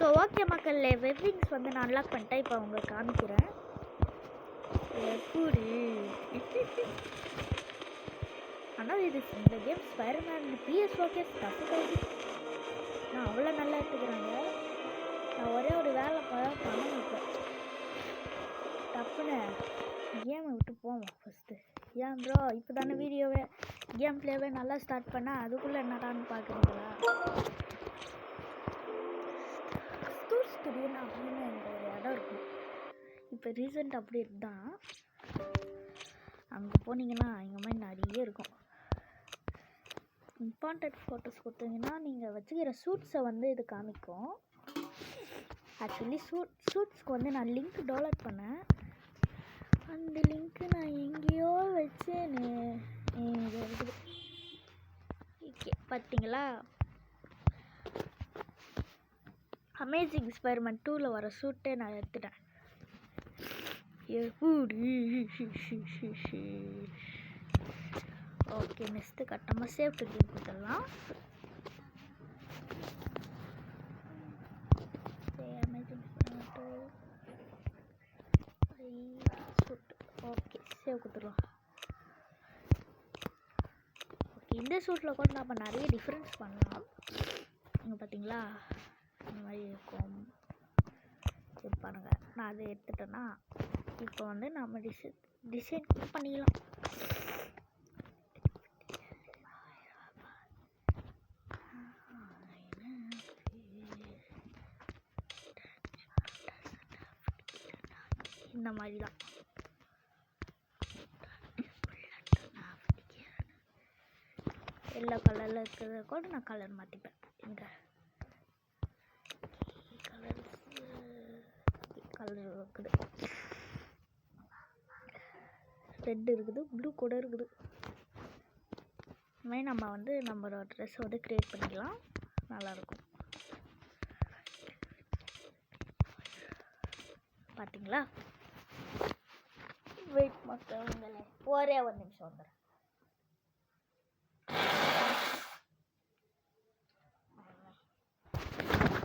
So okay மக்களே, வெவ்விங்ஸ் வந்து நான் அன்லாக் பண்ணிட்டேன். இப்போ உங்களுக்கு காமிக்கிறேன். எப்படி ஆனால் இது இந்த game Spiderman PS okay tough நான் அவ்வளோ நல்லா எடுத்துக்கிறாங்க. நான் ஒரே ஒரு வேலை பண்ணணும். இப்போ டப்புன்னு கேமை விட்டு போவோம் ஃபஸ்ட்டு. ஏன் ப்ரோ இப்போ தானே வீடியோவே கேம் பிளேவே நல்லா ஸ்டார்ட் பண்ணால் அதுக்குள்ளே என்னடான்னு பார்க்குறீங்களா? ஸ்டுடியோன்னு அப்படின்னு எனக்கு ஒரு இடம் இருக்கும். இப்போ ரீசெண்ட் அப்டேட் தான். அங்கே போனீங்கன்னா இங்கே மாதிரி நிறைய இருக்கும். இம்பார்ட்டன்ட் ஃபோட்டோஸ் கொடுத்தீங்கன்னா நீங்கள் வச்சுக்கிற சூட்ஸை வந்து இது காமிக்கும். ஆக்சுவலி சூட்ஸ்க்கு வந்து நான் லிங்க் டவுன்லோட் பண்ணேன். அந்த லிங்க்கு நான் எங்கேயோ வச்சு இது இருக்குது. ஓகே பார்த்தீங்களா, அமேசிங் ஸ்பைடர்மேன் 2ல் வர சூட்டே நான் எடுத்துட்டேன். ஓகே நெக்ஸ்ட்டு கட்டமாக சேவ் டு கேம் கொடுத்துடலாம். ஓகே சேவ் கொடுத்துடலாம். ஓகே இந்த சூட்டில் கூட நம்ம நிறைய டிஃப்ரென்ஸ் பண்ணலாம். இங்கே பார்த்தீங்களா இந்த மாதிரி இருக்கும். இது பாருங்கள், நான் அதை எடுத்துட்டேன்னா இப்போ வந்து நம்ம டிசைன் பண்ணிக்கலாம். இந்த மாதிரி தான் எல்லோ கலரில் இருக்கிறத கூட நான் கலர் மாற்றிப்பேன். இந்த கலர் இருக்குது, ரெட் இருக்குது, ப்ளூ கூட இருக்குது. இந்த மாதிரி நம்ம வந்து நம்மளோட ட்ரெஸ் வந்து க்ரியேட் பண்ணிக்கலாம். நல்லாயிருக்கும். பார்த்தீங்களா? வெயிட் மக்களே, ஒரே ஒரு நிமிஷம் வந்துடுறேன்.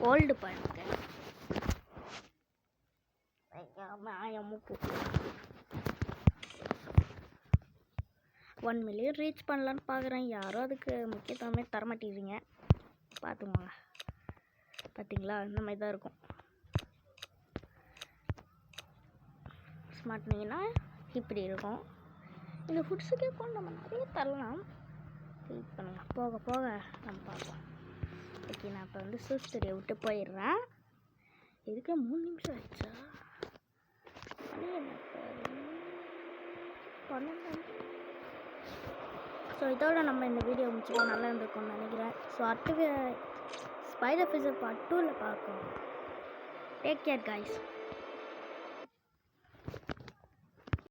ஓல்டு பாருங்க மூக்கு 1 மில்லியன் ரீச் பண்ணலான்னு பார்க்குறேன். யாரும் அதுக்கு முக்கியத்துவமே தரமாட்டேங்கிறீங்க. பார்த்துக்கோங்க. பார்த்தீங்களா இந்த மாதிரி தான் இருக்கும். ஸ்மார்ட்னிங்கன்னா இப்படி இருக்கும். இந்த ஃபுட்ஸுக்கே கூட நம்ம நிறைய தரலாம். வெயிட் பண்ணுங்க, போக போக நம்ம பார்ப்போம். ஓகே நான் இப்போ வந்து சூஸ்டரியை விட்டு போயிடுறேன். இதுக்கு 3 நிமிஷம் ஆயிடுச்சா? ஸோ இதோட நம்ம இந்த வீடியோ முடிச்சுட்டு நல்லா இருந்திருக்கும்னு நினைக்கிறேன். ஸோ அடுத்து ஸ்பைடர் ஃபிஷர் பார்ட் 2ல் பார்க்கலாம். Take care guys.